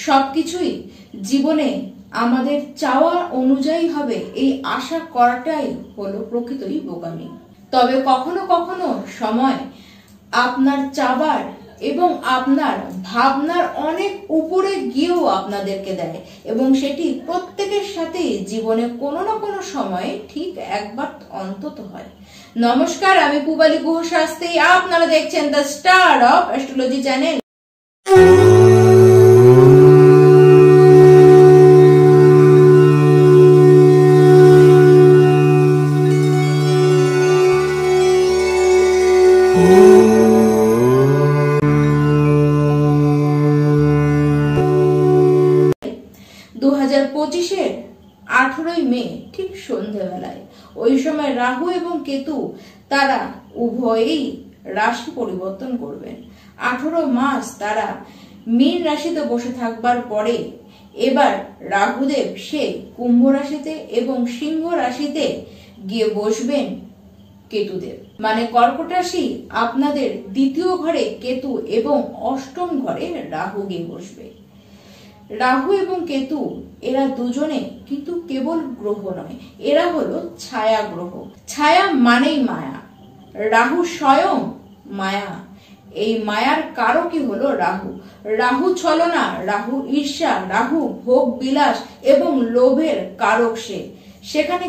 সবকিছুই জীবনে আমাদের চাওয়া অনুযায়ী হবে, এই আশা করাটাই হলো প্রকৃতই বোকামি। তবে কখনো কখনো সময় আপনার চাবার এবং আপনার ভাবনার অনেক উপরে গিয়েও আপনাদেরকে দেয়, এবং সেটি প্রত্যেকের সাথেই জীবনে কোনো না কোনো সময়ে ঠিক একবার অন্তত হয়। নমস্কার, আমি পূবালী গুহ শাস্ত্রী, আপনারা দেখছেন the star of astrology channel. 2025-এর 18ই মে ঠিক সন্ধ্যেবেলায় ওই সময় রাহু এবং কেতু তারা উভয়েই রাশি পরিবর্তন করবেন। 18 মাস তারা মীন রাশিতে বসে থাকবার পরে এবার রাহুদেব সে কুম্ভ রাশিতে এবং সিংহ রাশিতে গিয়ে বসবেন কেতুদেব, মানে কর্কট রাশি আপনাদের দ্বিতীয় ঘরে কেতু এবং অষ্টম ঘরে রাহু গিয়ে বসবে। রাহু এবং কেতু এরা দুজনে কিন্তু কেবল গ্রহ নয়, এরা হলো ছায়া গ্রহ। ছায়া মানেই মায়া, রাহু স্বয়ং মায়া। এই মায়ার কারকই হলো রাহু। রাহু ছলনা, রাহু ঈর্ষা, রাহু ভোগ বিলাস এবং লোভের কারক সে। সেখানে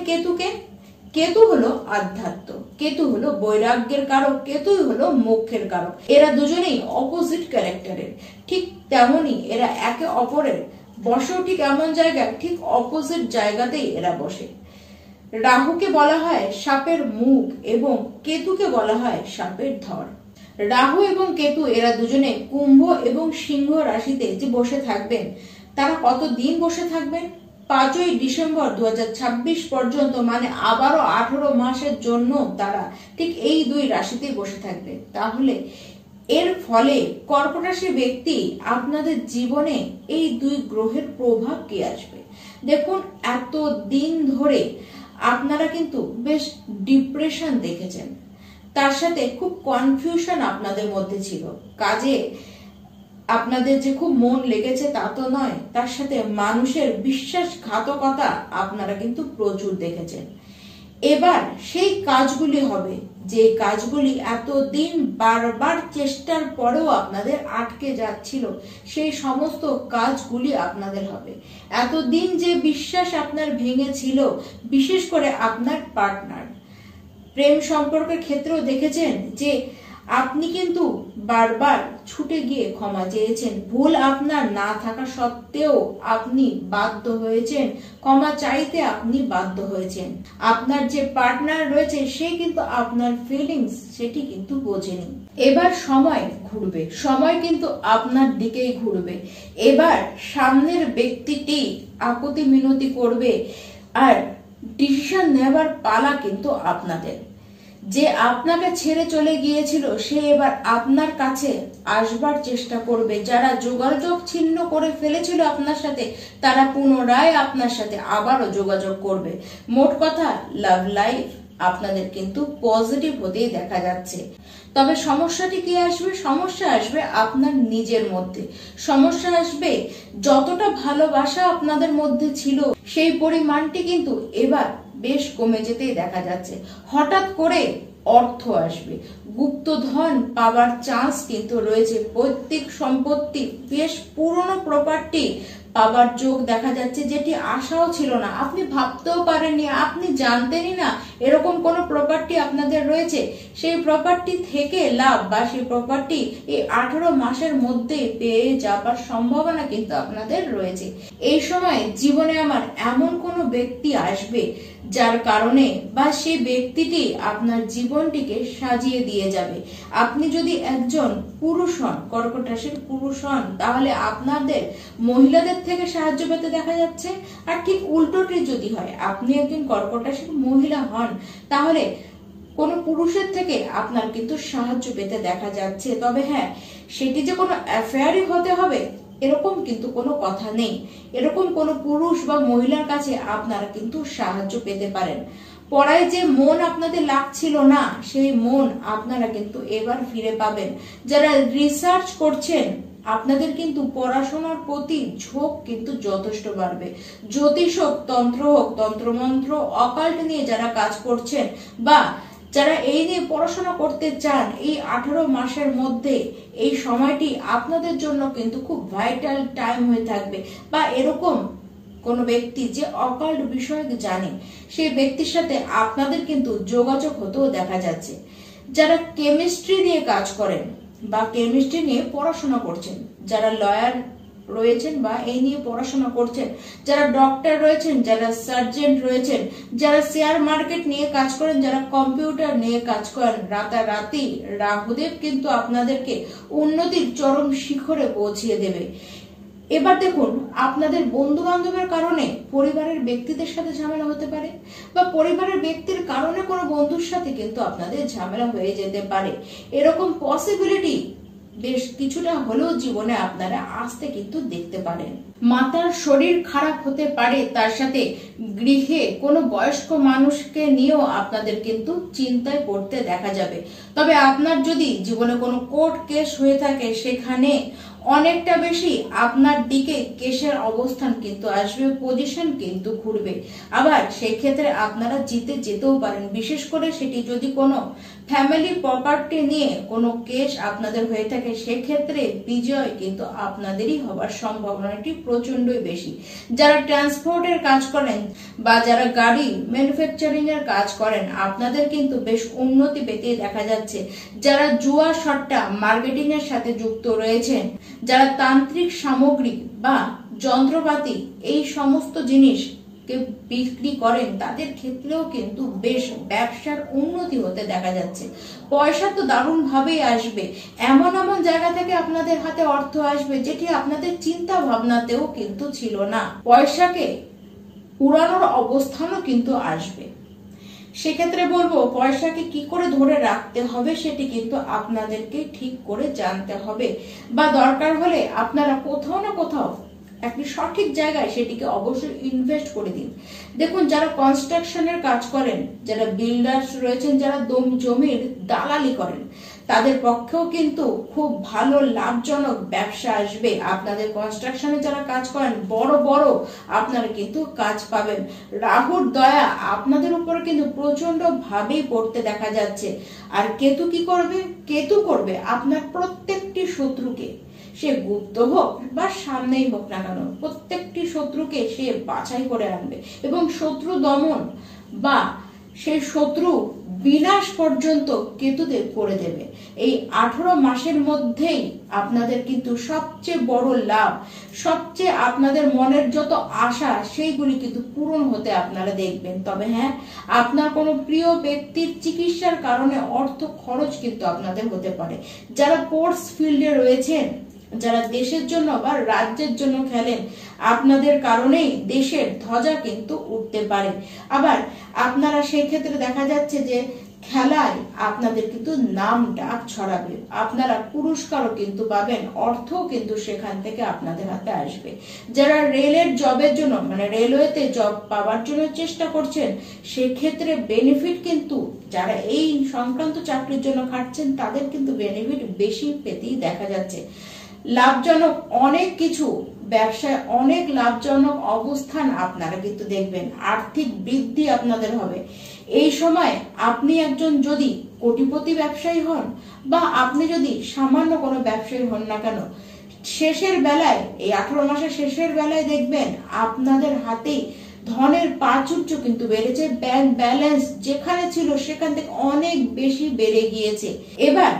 কেতু হলো আধ্যাত্ম, কেতু হলো বৈরাগ্যের কারক, কেতুই হলো মোক্ষের কারক। এরা দুজনেই অপোজিট ক্যারেক্টারের, ঠিক তেমনি এরা একে অপরের বসেও ঠিক এমন জায়গায়, ঠিক অপোজিট জায়গাতেই এরা বসে। রাহুকে বলা হয় সাপের মুখ এবং কেতুকে বলা হয় সাপের ধর। রাহু এবং কেতু এরা দুজনে কুম্ভ এবং সিংহ রাশিতে যে বসে থাকবেন, তারা কতদিন বসে থাকবেন? 5ই ডিসেম্বর 2026 পর্যন্ত, মানে আবারও 18 মাসের জন্য তারা ঠিক এই দুই রাশিতে বসে থাকবে। তাহলে এর ফলে কর্কট রাশির ব্যক্তি আপনাদের জীবনে এই দুই গ্রহের প্রভাব কি আসবে? দেখুন, এত দিন ধরে আপনারা কিন্তু বেশ ডিপ্রেশন দেখেছেন, তার সাথে খুব কনফিউশন আপনাদের মধ্যে ছিল। কাজে আপনাদের যে খুব মন লেগেছে তা তো নয়, তার সাথে মানুষের বিশ্বাসঘাতকতা আপনারা কিন্তু প্রচুর দেখেছেন। এবার সেই কাজগুলি হবে যে কাজগুলি এতদিন বারবার চেষ্টার পরেও আপনাদের আটকে যাচ্ছিল, সেই সমস্ত কাজগুলি আপনাদের হবে। এতদিন যে বিশ্বাস আপনার ভেঙেছিল, বিশেষ করে আপনার পার্টনার, প্রেম সম্পর্কের ক্ষেত্রেও দেখেছেন যে আপনি কিন্তু বারবার ছুটে গিয়ে ক্ষমা চেয়েছেন, ভুল আপনার না থাকা সত্ত্বেও আপনি বাধ্য হয়েছেন ক্ষমা চাইতে, আপনি বাধ্য হয়েছেন। আপনার যে পার্টনার রয়েছে সে কিন্তু আপনার ফিলিংস সেটি কিন্তু বোঝেনি। এবার সময় ঘুরবে, সময় কিন্তু আপনার দিকেই ঘুরবে। এবার সামনের ব্যক্তিটি আপত্তি মিনতি করবে, আর ডিসিশন নেবার পালা কিন্তু আপনাদের। যে আপনাকে ছেড়ে চলে গিয়েছিল সে এবার আপনার কাছে আসবার চেষ্টা করবে। যারা যোগাযোগ ছিন্ন করে ফেলেছিল আপনার সাথে, তারা পুনরায় আপনার সাথে আবারও যোগাযোগ করবে। মোট কথা, লাভ লাইফ আপনাদের কিন্তু পজিটিভ হতেই দেখা যাচ্ছে। তবে সমস্যাটি কি আসবে? সমস্যা আসবে আপনার নিজের মধ্যে। সমস্যা আসবে যতটা ভালোবাসা আপনাদের মধ্যে ছিল সেই পরিমাণটি কিন্তু এবার বেশ কমে যেতেই দেখা যাচ্ছে। হঠাৎ করে অর্থ আসবে, গুপ্তধন পাওয়ার চান্স কিন্তু রয়েছে। পৈতৃক সম্পত্তি, বেশ পুরনো প্রপার্টি পাওয়ার যোগ দেখা যাচ্ছে, যেটি আশাও ছিল না, আপনি ভাবতেও পারেননি, আপনি জানতেনই না এরকম কোন প্রপার্টি আপনাদের রয়েছে। সেই প্রপার্টি থেকে লাভ বা সেই প্রপার্টি এই 18 মাসের মধ্যে পেয়ে যাবার সম্ভাবনা কিন্তু আপনাদের রয়েছে। এই সময় জীবনে আমার এমন কোন ব্যক্তি আসবে যার কারণে বা সেই ব্যক্তিটি আপনার জীবনটিকে সাজিয়ে দিয়ে যাবে। আপনি যদি একজন পুরুষ হন, কর্কট রাশির পুরুষ হন, তাহলে আপনাদের মহিলাদের থেকে সাহায্য পেতে দেখা যাচ্ছে। আর ঠিক উল্টোটি যদি হয়, আপনি একজন কর্কট রাশির মহিলা হন, তাহলে কোন পুরুষের থেকে আপনার কিন্তু সাহায্য পেতে দেখা যাচ্ছে। তবে হ্যাঁ, সেটি যে কোনো অ্যাফেয়ারই হতে হবে এরকম কিন্তু কোনো কথা নেই। এরকম কোনো পুরুষ বা মহিলার কাছে আপনারা কিন্তু সাহায্য পেতে পারেন। পড়ায় যে মন আপনাদের লাগছিল না, সেই মন আপনারা কিন্তু এবার ফিরে পাবেন। যারা রিসার্চ করছেন আপনাদের কিন্তু পড়াশোনার প্রতি ঝোঁক কিন্তু যথেষ্ট বাড়বে। জ্যোতিষ হোক, তন্ত্র হোক, তন্ত্রমন্ত্র, অকাল্ট নিয়ে যারা কাজ করছেন বা যারা এই নিয়ে পড়াশোনা করতে চান, এই 18 মাসের মধ্যে এই সময়টি আপনাদের জন্য কিন্তু খুব ভাইটাল টাইম হয়ে থাকবে। বা এরকম কোন ব্যক্তি যে অকাল্ট বিষয় জানে, সেই ব্যক্তির সাথে আপনাদের কিন্তু যোগাযোগ হতেও দেখা যাচ্ছে। যারা কেমিস্ট্রি নিয়ে কাজ করেন বা কেমিস্ট্রি নিয়ে পড়াশোনা করছেন, যারা লয়ার রয়েছেন বা এই নিয়ে পড়াশোনা করছেন, যারা ডক্টর রয়েছেন, যারা সার্জেন্ট রয়েছেন, যারা শেয়ার মার্কেট নিয়ে কাজ করেন, যারা কম্পিউটার নিয়ে কাজ করেন, রাতারাতি রাহুদেব কিন্তু আপনাদেরকে উন্নতির চরম শিখরে পৌঁছিয়ে দেবে। এবার দেখুন, আপনাদের বন্ধু বান্ধবের কারণে পরিবারের ব্যক্তিদের সাথে ঝামেলা হতে পারে বা পরিবারের ব্যক্তির কারণে কোনো বন্ধুর সাথে কিন্তু আপনাদের ঝামেলা হয়ে যেতে পারে। এরকম পসিবিলিটি বেশ কিছুটা হলেও জীবনে আপনারা আসতে কিন্তু দেখতে পারেন। মাতার শরীর খারাপ হতে পারে, তার সাথে গৃহে কোনো বয়স্ক মানুষকে নিয়েও আপনাদের কিন্তু চিন্তায় পড়তে দেখা যাবে। তবে আপনার যদি জীবনে কোনো কোর্ট কেস হয়ে থাকে, সেখানে অনেকটা বেশি আপনার দিকে কেসের অবস্থান কিন্তু আসবে, পজিশন কিন্তু ঘুরবে। আবার সেই ক্ষেত্রে আপনারা জিতে যেতেও পারেন, বিশেষ করে সেটি যদি কোনো ফ্যামিলি প্রপার্টি নিয়ে কোনো কেস আপনাদের হয়ে থাকে, সেক্ষেত্রে বিজয় কিন্তু আপনাদেরই হবার সম্ভাবনাটি প্রচন্ডই বেশি। যারা ট্রান্সপোর্টের কাজ করেন বা যারা গাড়ি ম্যানুফ্যাকচারিং এর কাজ করেন, আপনাদের কিন্তু বেশ উন্নতি পেতে দেখা যাচ্ছে। যারা জুয়া সট্টা মার্কেটিং এর সাথে যুক্ত রয়েছেন, যারা তান্ত্রিক সামগ্রী বা যন্ত্রপাতি এই সমস্ত জিনিস বিক্রি করেন, তাদের ক্ষেত্রেও কিন্তু বেশ ব্যবসার উন্নতি হতে দেখা যাচ্ছে। পয়সা তো দারুণ ভাবেই আসবে, এমন এমন জায়গা থেকে আপনাদের হাতে অর্থ আসবে যেটি আপনাদের চিন্তা ভাবনাতেও কিন্তু ছিল না। পয়সাকে উড়ানোর অবস্থানও কিন্তু আসবে। সেক্ষেত্রে বলবো, পয়সাকে কি করে ধরে রাখতে হবে সেটি কিন্তু আপনাদেরকে ঠিক করে জানতে হবে, বা দরকার হলে আপনারা কোথাও না কোথাও একটি সঠিক জায়গায় সেটিকে অবশ্যই ইনভেস্ট করে দিন। দেখুন, যারা কনস্ট্রাকশনের কাজ করেন, যারা বিল্ডার্স রয়েছেন, যারা জমির দালালি করেন, তাদের পক্ষেও কিন্তু খুব ভালো লাভজনক ব্যবসা আসবে। আপনাদের কনস্ট্রাকশনে যারা কাজ করেন, বড় বড় আপনারা কিন্তু কাজ পাবেন। রাহুর দয়া আপনাদের উপরে কিন্তু প্রচন্ড ভাবেই পড়তে দেখা যাচ্ছে। আর কেতু কি করবে? কেতু করবে আপনার প্রত্যেকটি শত্রুকে, সে গুপ্ত হোক বা সামনেই হোক না কেন, প্রত্যেকটি শত্রুকে সে বাছাই করে আনবে এবং শত্রু দমন বা সেই শত্রু বিনাশ পর্যন্ত কেতুদেব করে দেবে। এই 18 মাসের মধ্যেই আপনাদের কিন্তু সবচেয়ে বড় লাভ, সবচেয়ে আপনাদের মনের যত আশা, সেইগুলি কিন্তু পূরণ হতে আপনারা দেখবেন। তবে হ্যাঁ, আপনার কোনো প্রিয় ব্যক্তির চিকিৎসার কারণে অর্থ খরচ কিন্তু আপনাদের হতে পারে। যারা স্পোর্টস ফিল্ডে রয়েছেন, যারা দেশের জন্য বা রাজ্যের জন্য খেলেন, আপনাদের কারণেই দেশের ধ্বজা কিন্তু উঠতে পারে। আবার আপনারা সেই ক্ষেত্রে দেখা যাচ্ছে যে খেলায় আপনাদের কিন্তু নাম ডাক ছড়াবে, আপনারা পুরস্কারও কিন্তু পাবেন, অর্থও কিন্তু সেখান থেকে আপনাদের হাতে আসবে। যারা রেলের জবের জন্য মানে রেলওয়েতে জব পাওয়ার জন্য চেষ্টা করছেন, সেক্ষেত্রে বেনিফিট কিন্তু যারা এই সংক্রান্ত চাকরির জন্য খাটছেন, তাদের কিন্তু বেনিফিট বেশি পেতেই দেখা যাচ্ছে। লাভজনক অনেক কিছু, ব্যবসায় অনেক লাভজনক অবস্থান আপনারা কিন্তু দেখবেন, আর্থিক বৃদ্ধি আপনাদের হবে। এই সময় আপনি একজন যদি কোটিপতি ব্যবসায়ী হন বা আপনি যদি সামান্য কোনো ব্যবসায়ী হন না কেন, শেষের বেলায়, এই 18 মাসের শেষের বেলায় দেখবেন আপনাদের হাতেই ধনের প্রাচুর্য কিন্তু বেড়েছে। ব্যাংক ব্যালেন্স যেখানে ছিল সেখান থেকে অনেক বেশি বেড়ে গিয়েছে। এবার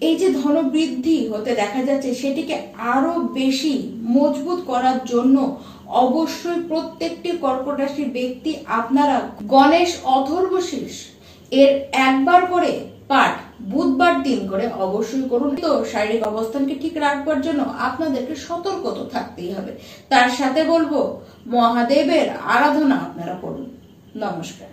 এই যে ধনবৃদ্ধি হতে দেখা যাচ্ছে, সেটিকে আরো বেশি মজবুত করার জন্য অবশ্যই প্রত্যেকটি কর্কট রাশির ব্যক্তি আপনারা গণেশ অথর্বশীর্ষ এর একবার করে পাঠ বুধবার দিন করে অবশ্যই করুন। তো শারীরিক অবস্থানকে ঠিক রাখবার জন্য আপনাদেরকে সতর্ক তো থাকতেই হবে। তার সাথে বলবো, মহাদেবের আরাধনা আপনারা করুন। নমস্কার।